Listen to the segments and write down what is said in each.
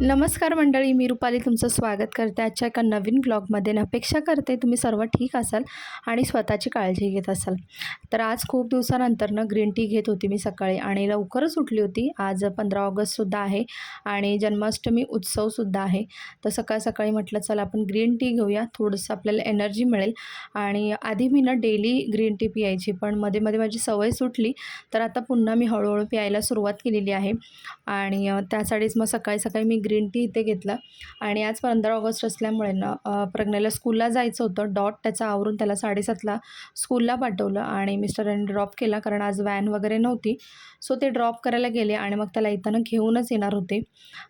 नमस्कार मंडळी, मी रुपाली तुमचं स्वागत करते आजच्या एका नवीन ब्लॉगमध्ये. अपेक्षा करते तुम्ही सर्व ठीक असाल आणि स्वतःची काळजी घेत असाल. तर आज खूप दिवसानंतर ग्रीन टी घेत होती मी सकाळी आणि लवकरच उठली होती. आज 15 ऑगस्टसुद्धा आहे आणि जन्माष्टमी उत्सवसुद्धा आहे. तर सकाळ सकाळी म्हटलं चला आपण ग्रीन टी घेऊया, थोडंसं आपल्याला एनर्जी मिळेल. आणि आधी मी डेली ग्रीन टी पियायची, पण मध्ये मध्ये माझी सवय सुटली, तर आता पुन्हा मी हळूहळू प्यायला सुरुवात केलेली आहे. आणि त्यासाठीच मग सकाळी सकाळी मी ग्रीन टी इथे घेतलं. आणि आज 15 ऑगस्ट असल्यामुळे प्रज्ञाला स्कूलला जायचं होतं. डॉट त्याचा आवरून त्याला 7:30ला स्कूलला पाठवलं आणि मिस्टरांनी ड्रॉप केला, कारण आज व्हॅन वगैरे नव्हती. सो ते ड्रॉप करायला गेले आणि मग त्याला येताना घेऊनच येणार होते.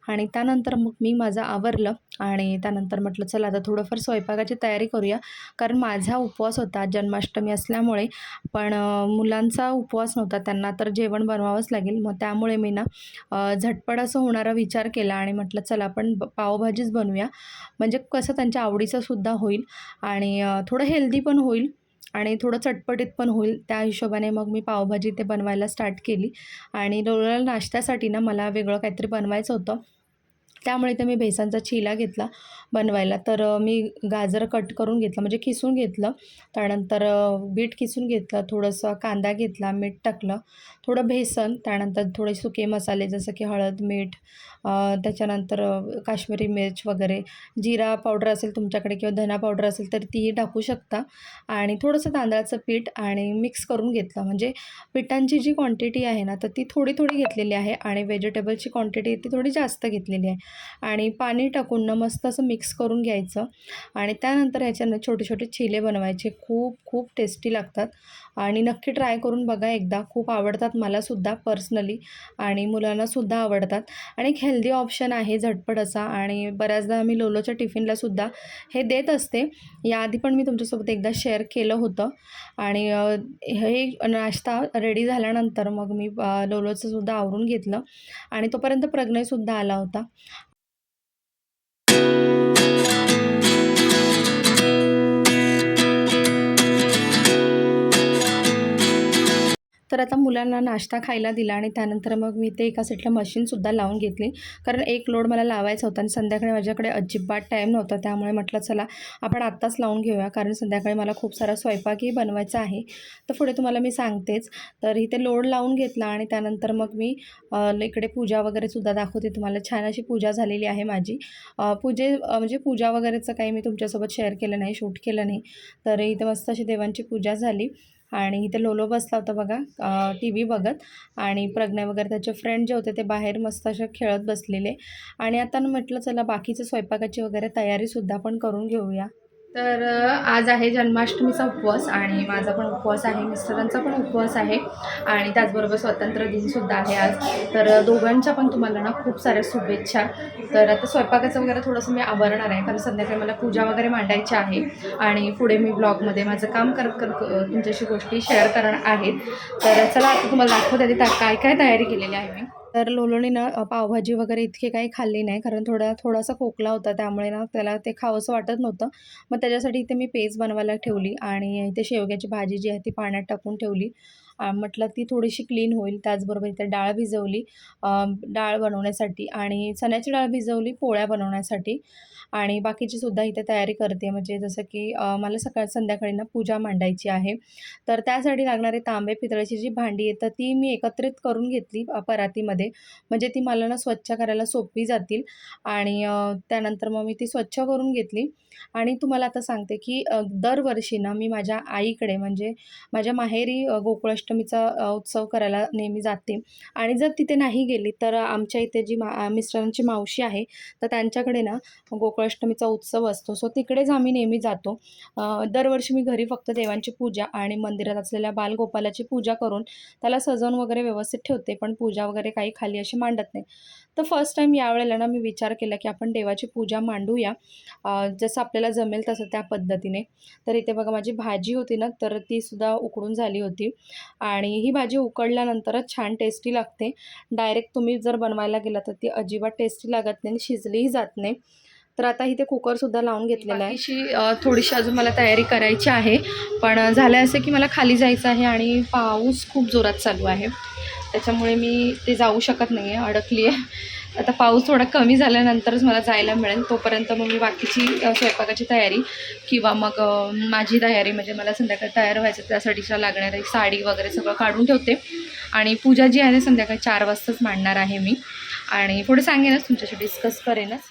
आणि त्यानंतर मग मी माझं आवरलं आणि त्यानंतर म्हटलं चला आता थोडंफार स्वयंपाकाची तयारी करूया, कारण माझा उपवास होता जन्माष्टमी असल्यामुळे. पण मुलांचा उपवास नव्हता, त्यांना तर जेवण बनवावंच लागेल. मग त्यामुळे मी झटपट असं होणारा विचार केला आणि म्हटलं चला आपण पावभाजीच बनवूया, म्हणजे कसं त्यांच्या आवडीचं सुद्धा होईल आणि थोडं हेल्दी पण होईल आणि थोडं चटपटीत पण होईल. त्या हिशोबाने मग मी पावभाजी ते बनवायला स्टार्ट केली. आणि रोजला नाश्त्यासाठी मला वेगळं काहीतरी बनवायचं होतं, त्यामुळे तर मी बेसनचा चिला घेतला बनवायला. तर मी गाजर कट करून घेतलं, म्हणजे किसून घेतलं. त्यानंतर बीट किसून घेतलं, थोडंसं कांदा घेतला, मीठ टाकलं, थोडं बेसन, त्यानंतर थोडे सुके मसाले जसं की हळद, मीठ, त्याच्यानंतर काश्मीरी मिर्च वगैरे, जिरा पावडर असेल तुमच्याकडे किंवा धना पावडर असेल तर तीही टाकू शकता. आणि थोडंसं तांदळाचं पीठ आणि मिक्स करून घेतलं. म्हणजे पिठांची जी क्वांटिटी आहे तर ती थोडी थोडी घेतलेली आहे आणि व्हेजिटेबलची क्वांटिटी ती थोडी जास्त घेतलेली आहे. आणि पाणी टाकून मस्त असं मिक्स करून घ्यायचं. आणि त्यानंतर ह्याच्यानं छोटे छोटे चिले बनवायचे. खूप खूप टेस्टी लागतात आणि नक्की ट्राय करून बघा एकदा. खूप आवडतात मलासुद्धा पर्सनली आणि मुलांनासुद्धा आवडतात. आणि एक हेल्दी ऑप्शन आहे झटपट असा, आणि बऱ्याचदा मी लोलोच्या टिफिनलासुद्धा हे देत असते. याआधी पण मी तुमच्यासोबत एकदा शेअर केलं होतं. आणि हे नाश्ता रेडी झाल्यानंतर मग मी लोलोचंसुद्धा आवरून घेतलं आणि तोपर्यंत प्रज्ञयसुद्धा आला होता. तर आता मुलांना नाश्ता खायला दिला आणि त्यानंतर मग मी ते एका साईडला मशीनसुद्धा लावून घेतली, कारण एक लोड मला लावायचा होता आणि संध्याकाळी माझ्याकडे अजिबात टाईम नव्हता. त्यामुळे म्हटलं चला आपण आत्ताच लावून घेऊया, कारण संध्याकाळी मला खूप सारा स्वयंपाकही बनवायचा आहे. तर पुढे तुम्हाला मी सांगतेच. तर इथे लोड लावून घेतला आणि त्यानंतर मग मी इकडे पूजा वगैरेसुद्धा दाखवते तुम्हाला. छान अशी पूजा झालेली आहे माझी. म्हणजे पूजा वगैरेचं काही मी तुमच्यासोबत शेअर केलं नाही, शूट केलं नाही. तर इथे मस्त अशी देवांची पूजा झाली. आणि इथे लोलो बसला होता बघा टी व्ही बघत, आणि प्रज्ञा वगैरे त्याचे फ्रेंड जे होते ते बाहेर मस्त असे खेळत बसलेले. आणि आता म्हटलं चला बाकीच्या स्वयंपाकाची वगैरे तयारीसुद्धा आपण करून घेऊया. तर आज आहे जन्माष्टमीचा उपवास आणि माझा पण उपवास आहे, मिस्टरांचा पण उपवास आहे आणि त्याचबरोबर स्वातंत्र्य दिनसुद्धा आहे आज. तर दोघांच्या पण तुम्हाला खूप साऱ्या शुभेच्छा. तर आता स्वयंपाकाचं वगैरे थोडंसं मी आवरणार आहे, कारण संध्याकाळी मला पूजा वगैरे मांडायची आहे आणि पुढे मी ब्लॉगमध्ये माझं काम करत तुमच्याशी गोष्टी शेअर करणार आहेत. तर चला आता तुम्हाला दाखवते आधी काय काय तयारी केलेली आहे मी. तर लोलोने पावभाजी वगैरे इतके काही खाल्ली नाही, कारण थोडासा खोकला होता, त्यामुळे त्याला ते खावंसं वाटत नव्हतं. मग त्याच्यासाठी इथे मी पेज बनवायला ठेवली आणि इथे शेवग्याची भाजी जी आहे ती पाण्यात टाकून ठेवली. म्हटलं ती थोडीशी क्लीन होईल. त्याचबरोबर इथे डाळ भिजवली डाळ बनवण्यासाठी, आणि चण्याची डाळ भिजवली पोळ्या बनवण्यासाठी. आणि बाकीचीसुद्धा इथे तयारी करते, म्हणजे जसं की मला संध्याकाळी पूजा मांडायची आहे. तर त्यासाठी लागणारे तांबे पितळेची जी भांडी येतात ती मी एकत्रित करून घेतली परातीमध्ये, म्हणजे ती मला स्वच्छ करायला सोपी जातील. आणि त्यानंतर मग मी ती स्वच्छ करून घेतली. आणि तुम्हाला आता सांगते की दरवर्षी मी माझ्या आईकडे, म्हणजे माझ्या माहेरी गोकुळाष्टमीचा उत्सव करायला नेहमी जाते. आणि जर तिथे नाही गेली तर आमच्या इथे जी मिस्टरांची मावशी आहे तर त्यांच्याकडे गोकुळाष्टमीचा उत्सव असतो. सो तिकडेच आम्ही नेहमी जातो. दरवर्षी मी घरी फक्त देवांची पूजा आणि मंदिरात असलेल्या बालगोपालाची पूजा करून त्याला सजवून वगैरे व्यवस्थित ठेवते, पण पूजा वगैरे काही खाली अशी मांडत नाही. तर फर्स्ट टाईम यावेळेला मी विचार केला की आपण देवाची पूजा मांडूया, जसं आपल्याला जमेल तसं त्या पद्धतीने. तर इथे बघा माझी भाजी होती तर तीसुद्धा उकडून झाली होती. आणि ही भाजी उकडल्यानंतरच छान टेस्टी लागते. डायरेक्ट तुम्ही जर बनवायला गेला तर ती अजिबात टेस्टी लागत नाही आणि शिजलीही जात नाही. तर आता इथे कुकरसुद्धा लावून घेतलेला आहे. थोडीशी अजून मला तयारी करायची आहे, पण झालं असं की मला खाली जायचं आहे आणि पाऊस खूप जोरात चालू आहे, त्याच्यामुळे मी ते जाऊ शकत नाही आहे, अडकली आहे. आता पाऊस थोडा कमी झाल्यानंतरच मला जायला मिळेल, तोपर्यंत मग मी बाकीची स्वयंपाकाची तयारी किंवा मग माझी तयारी म्हणजे मला संध्याकाळी तयार व्हायचं त्यासाठीच्या लागणारी साडी वगैरे सगळं काढून ठेवते. आणि पूजा जी आहे संध्याकाळी 4 वाजताच मांडणार आहे मी आणि पुढे सांगेनच तुमच्याशी डिस्कस करेनच.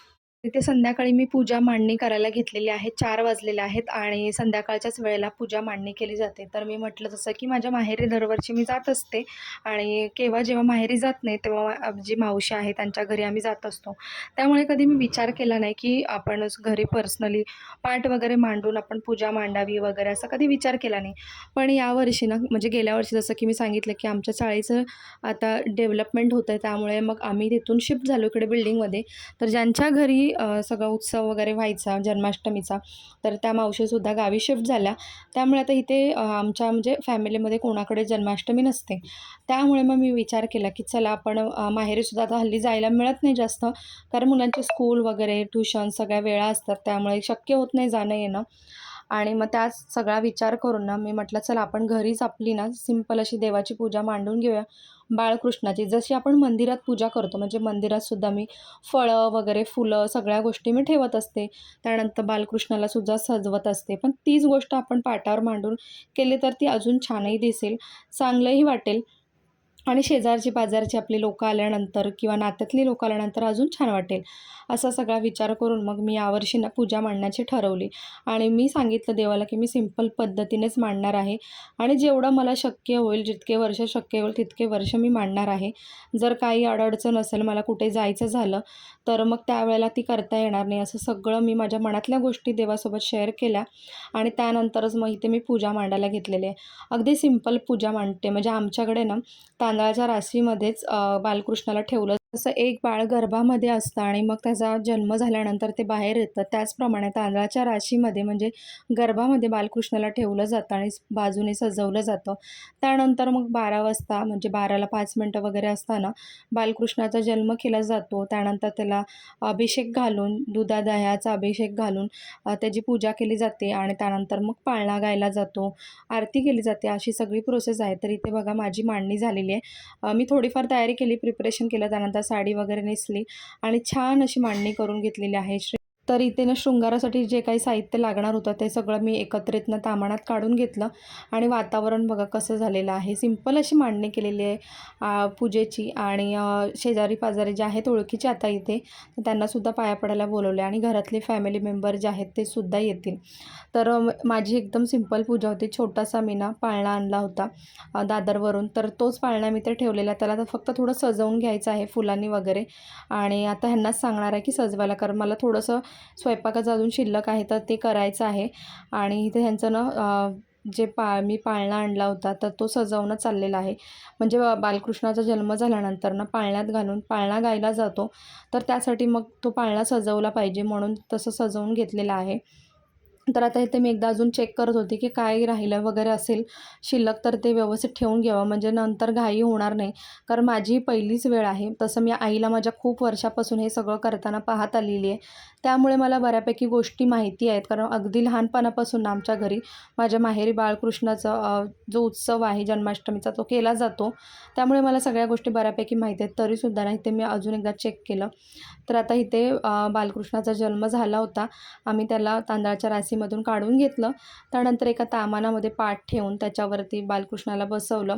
तिथे संध्याकाळी मी पूजा मांडणी करायला घेतलेली आहे. 4 वाजलेले आहेत आणि संध्याकाळच्याच वेळेला पूजा मांडणी केली जाते. तर मी म्हटलं जसं की माझ्या माहेरी दरवर्षी मी जात असते आणि केव्हा जेव्हा माहेरी जात नाही तेव्हा जी मावशी आहे त्यांच्या घरी आम्ही जात असतो. त्यामुळे कधी मी विचार केला नाही की आपणच घरी पर्सनली पाट वगैरे मांडून आपण पूजा मांडावी वगैरे असा कधी विचार केला नाही. पण यावर्षी ना म्हणजे गेल्या वर्षी जसं की मी सांगितलं की आमच्या चाळीचं आता डेव्हलपमेंट होतं आहे त्यामुळे मग आम्ही तिथून शिफ्ट झालो इकडे बिल्डिंगमध्ये. तर ज्यांच्या घरी सगळा उत्सव वगैरे व्हायचा जन्माष्टमीचा, तर त्या मावशीसुद्धा गावी शिफ्ट झाल्या. त्यामुळे आता इथे आमच्या म्हणजे फॅमिलीमध्ये कोणाकडे जन्माष्टमी नसते. त्यामुळे मग मी विचार केला की चला आपण माहेरीसुद्धा आता हल्ली जायला मिळत नाही जास्त, कारण मुलांचे स्कूल वगैरे ट्युशन सगळ्या वेळा असतात त्यामुळे शक्य होत नाही जाणं येणं. आणि मग त्याच सगळा विचार करून ना मी म्हटलं चला आपण घरीच आपली ना सिंपल अशी देवाची पूजा मांडून घेऊया बाळकृष्णाची. जशी आपण मंदिरात पूजा करतो म्हणजे मंदिरातसुद्धा मी फळं वगैरे फुलं सगळ्या गोष्टी मी ठेवत असते. त्यानंतर बालकृष्णाला सुद्धा सजवत असते. पण तीच गोष्ट आपण पाटावर मांडून केली तर ती अजून छानही दिसेल, चांगलंही वाटेल आणि शेजारची पाजारची आपली लोकं आल्यानंतर किंवा नात्यातली लोकं आल्यानंतर अजून छान वाटेल. असा सगळा विचार करून मग मी यावर्षी ना पूजा मांडण्याची ठरवली आणि मी सांगितलं देवाला की मी सिंपल पद्धतीनेच मांडणार आहे आणि जेवढं मला शक्य होईल, जितके वर्ष शक्य होईल तितके वर्ष मी मांडणार आहे. जर काही अडचण असेल, मला कुठे जायचं झालं, तर मग त्यावेळेला ती करता येणार नाही. असं सगळं मी माझ्या मनातल्या गोष्टी देवासोबत शेअर केल्या आणि त्यानंतरच मग इथे मी पूजा मांडायला घेतलेली आहे. अगदी सिंपल पूजा मांडते. म्हणजे आमच्याकडे ना तांदळाच्या राशीमध्येच बालकृष्णाला ठेवलं. जसं एक बाळ गर्भामध्ये असतं आणि मग त्याचा जन्म झाल्यानंतर ते बाहेर येतं, त्याचप्रमाणे तांदळाच्या राशीमध्ये म्हणजे गर्भामध्ये बालकृष्णाला ठेवलं जातं आणि बाजूने सजवलं जातं. त्यानंतर मग 12 वाजता म्हणजे 12ला 5 मिनटं वगैरे असताना बालकृष्णाचा जन्म केला जातो. त्यानंतर त्याला अभिषेक घालून, दुधा-दह्याचा अभिषेक घालून त्याची पूजा केली जाते आणि त्यानंतर मग पाळणा गायला जातो, आरती केली जाते. अशी सगळी प्रोसेस आहे. तर इथे बघा माझी मांडणी झालेली आहे. मी थोडीफार तयारी केली, प्रिपरेशन केलं, त्यानंतर साडी वगैरे नेसली आणि छान अशी मांडणी करून घेतलेली आहे. तर इथे ना शृंगारासाठी जे काही साहित्य लागणार होतं ते सगळं मी एकत्रितनं तामाणात काढून घेतलं आणि वातावरण बघा कसं झालेलं आहे. सिंपल अशी मांडणी केलेली आहे पूजेची आणि शेजारी पाजारी जे आहेत ओळखीचे आता इथे, तर त्यांनासुद्धा पाया पडायला बोलवले आणि घरातले फॅमिली मेंबर जे आहेत ते सुद्धा येतील. तर माझी एकदम सिंपल पूजा होती. छोटासा मी ना पाळणा आणला होता दादरवरून, तर तोच पाळणा मी ते ठेवलेला. त्याला तर फक्त थोडं सजवून घ्यायचं आहे फुलांनी वगैरे आणि आता ह्यांनाच सांगणार आहे की सजवायला, कारण मला थोडंसं स्वयंपाकाचं अजून शिल्लक आहे तर ते करायचं आहे. आणि इथे ह्यांचं ना जे मी पाळणा आणला होता तर तो सजवणं चाललेलं आहे. म्हणजे बालकृष्णाचा जन्म झाल्यानंतर ना पाळण्यात घालून पाळणा गायला जातो, तर त्यासाठी मग तो पाळणा सजवला पाहिजे म्हणून तसं सजवून घेतलेलं आहे. तर आता इथे मी एकदा अजून चेक करत होते की काय राहिलं वगैरे असेल शिल्लक तर ते व्यवस्थित ठेवून घ्यावं म्हणजे नंतर घाई होणार नाही. कारण माझी पहिलीच वेळ आहे. तसं मी आईला माझ्या खूप वर्षापासून हे सगळं करताना पाहत आलेली आहे. त्यामुळे मला बऱ्यापैकी गोष्टी माहिती आहेत. कारण अगदी लहानपणापासून आमच्या घरी माझ्या माहेरी बाळकृष्णाचा जो उत्सव आहे जन्माष्टमीचा तो केला जातो. त्यामुळे मला सगळ्या गोष्टी बऱ्यापैकी माहिती आहेत. तरीसुद्धा ना इथे मी अजून एकदा चेक केलं. तर आता इथे बालकृष्णाचा जन्म झाला होता. आम्ही त्याला तांदळाच्या राशीमधून काढून घेतलं. त्यानंतर एका तामानामध्ये पाट ठेवून त्याच्यावरती बालकृष्णाला बसवलं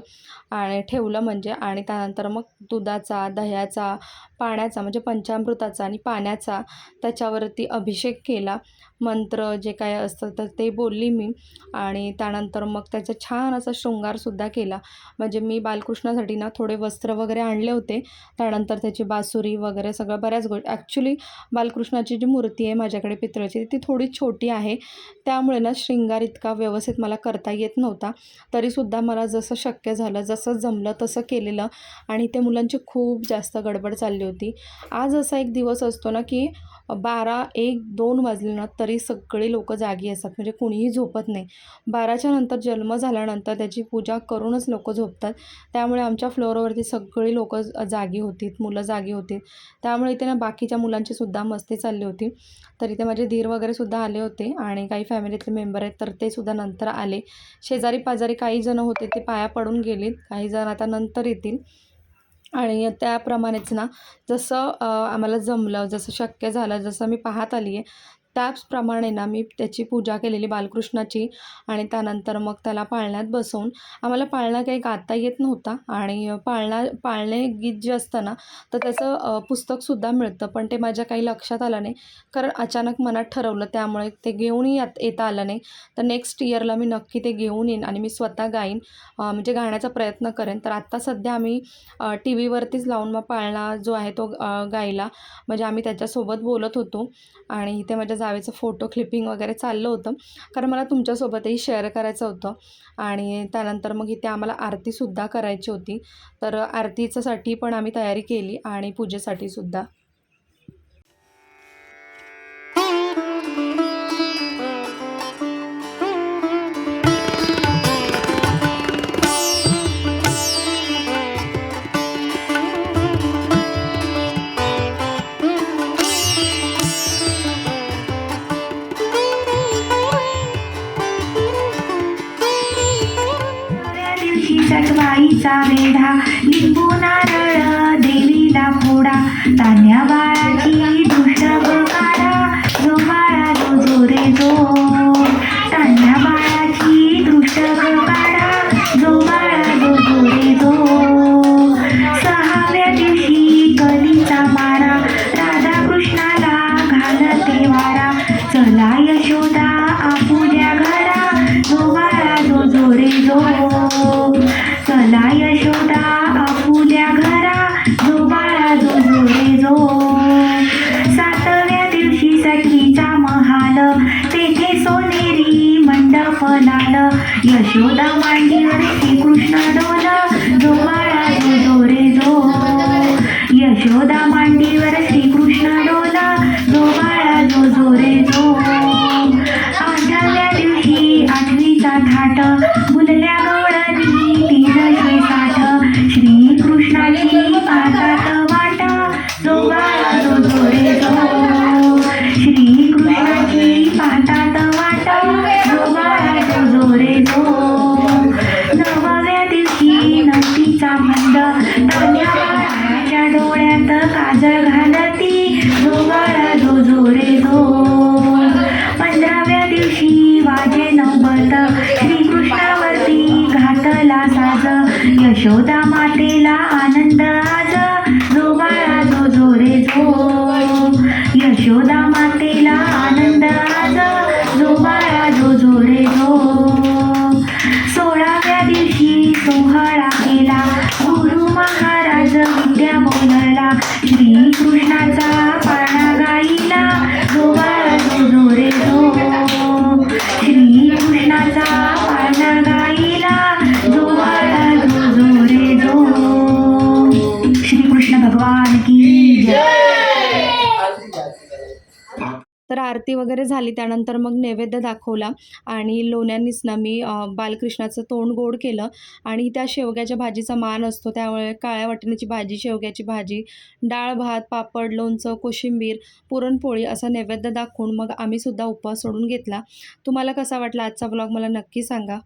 आणि ठेवलं म्हणजे आणि त्यानंतर मग दुधाचा, दह्याचा, पाण्याचा म्हणजे पंचामृताचा आणि पाण्याचा त्याच्यावरती अभिषेक केला. मंत्र जे काय असतं तर ते बोलली मी आणि त्यानंतर मग त्याचा छान असा शृंगारसुद्धा केला. म्हणजे मी बालकृष्णासाठी ना थोडे वस्त्र वगैरे आणले होते. त्यानंतर त्याची बासुरी वगैरे सगळं बऱ्याच गोष्टी. ॲक्च्युली बालकृष्णाची जी मूर्ती आहे माझ्याकडे पितळेची ती थोडी छोटी आहे. त्यामुळे ना शृंगार इतका व्यवस्थित मला करता येत नव्हता. तरीसुद्धा मला जसं शक्य झालं, जसं जमलं तसं केलेलं आणि ते मुलांची खूप जास्त गडबड चालली होती. आज असा एक दिवस असतो ना की 12, 1, 2 वाजले ना तरी सगळी लोकं जागी असतात. म्हणजे कुणीही झोपत नाही. 12च्या नंतर जन्म झाल्यानंतर त्याची पूजा करूनच लोकं झोपतात. त्यामुळे आमच्या फ्लोअरवरती सगळी लोकं जागी होती, मुलं जागी होती. त्यामुळे इथे ना बाकीच्या मुलांचीसुद्धा मस्ती चालली होती. तर इथे माझे दीर वगैरेसुद्धा आले होते आणि काही फॅमिलीतले मेंबर आहेत तर ते सुद्धा नंतर आले. शेजारी पाजारी काही जण होते ते पाया पडून गेलीत, काही जण आता नंतर येतील. आणि त्याप्रमाणेच ना जसं आम्हाला जमलं, जसं शक्य झालं, जसं मी पाहत आली आहे, त्याचप्रमाणे ना मी त्याची पूजा केलेली बालकृष्णाची. आणि त्यानंतर मग त्याला पाळण्यात बसवून, आम्हाला पाळणा काही गाता येत नव्हता आणि पाळणे गीत जे असतं ना, तर त्याचं पुस्तकसुद्धा मिळतं. पण ते माझ्या काही लक्षात आलं नाही, कारण अचानक मनात ठरवलं, त्यामुळे ते घेऊनही येता आलं नाही. तर नेक्स्ट इयरला मी नक्की ते घेऊन येईन आणि मी स्वतः गाईन, म्हणजे गाण्याचा प्रयत्न करेन. तर आत्ता सध्या आम्ही टी व्हीवरतीच लावून मग पाळणा जो आहे तो गायला. म्हणजे आम्ही त्याच्यासोबत बोलत होतो आणि इथे माझ्या जावेचं फोटो क्लिपिंग वगैरे चाललं होतं, कारण मला तुमच्यासोबतही शेअर करायचं होतं. आणि त्यानंतर मग इथे आम्हाला आरतीसुद्धा करायची होती. तर आरतीच्यासाठी पण आम्ही तयारी केली आणि पूजेसाठी सुद्धा. त्या दिवशी सटवाईचा वेढा, लिंबू नारळ देवीला फोडा, तान्या बाळाची दुष्ट काढा, जो बाळा जो जो रे जो. तान्या बाळाची दृष्ट काढा, जो बाळा जो जो रे जो. सहाव्या दिवशी कलीचा मारा, राधा कृष्णाला घालते वारा, चला यशोदा आपुल्या घरा, जो बाळा जो जो रे जो. चला यशोदा आपुल्या घरा, जो बाळा जो जो रे जो. सातव्या दिवशी सखीचा महाल, तेथे सोनेरी मंडप लाल, यशोदा मांडीवर श्रीकृष्ण डोल, जो बाळा जो जो रे जो. यशोदा मांडीवर श्रीकृष्ण डोला, जो बाळा जो जो रे जो. आठव्या दिवशी आठवीचा थाट, फुलल्या गवळणी तीरशे साठ, श्रीकृष्णाची पातात वाट, जो बाळा जो जो रे जो. श्रीकृष्णाची पातात वाट, जो बाळा जो जो रे जो. नवव्या दिवशी नंदीचा मंद, तान्या बाळाच्या डोळ्यात काजळ घालती, जो बाळा जो जो रे जो. 15व्या दिवशी वाजे नौबत, श्रीकृष्णावरती घातला साज, यशोदा मातेला आनंद आज, जो बाळा जो जो रे जो. यशोदा मातेला आनंद आज, जो बाळा जो जो रे जो. 16व्या दिवशी सोहळा केला, गुरु महाराज विद्या बोलला, श्रीकृष्णाचा पाळणा गाईला, जो बाळा जो जो रे जो. श्रीकृष्णाचा पाळणा गाईला, जो बाळा जो जो रे जो. श्रीकृष्ण भगवान की जय. तर आरती वगैरे झाली, त्यानंतर मग नैवेद्य दाखवला आणि लोण्यानीच ना मी बालकृष्णाचं तोंड गोड केलं. आणि त्या शेवग्याच्या भाजीचा मान असतो, त्यामुळे काळ्या वाटण्याची भाजी, शेवग्याची भाजी, डाळ भात, पापड, लोणचं, कोशिंबीर, पुरणपोळी असा नैवेद्य दाखवून मग आम्हीसुद्धा उपवास सोडून घेतला. तुम्हाला कसा वाटला आजचा ब्लॉग मला नक्की सांगा.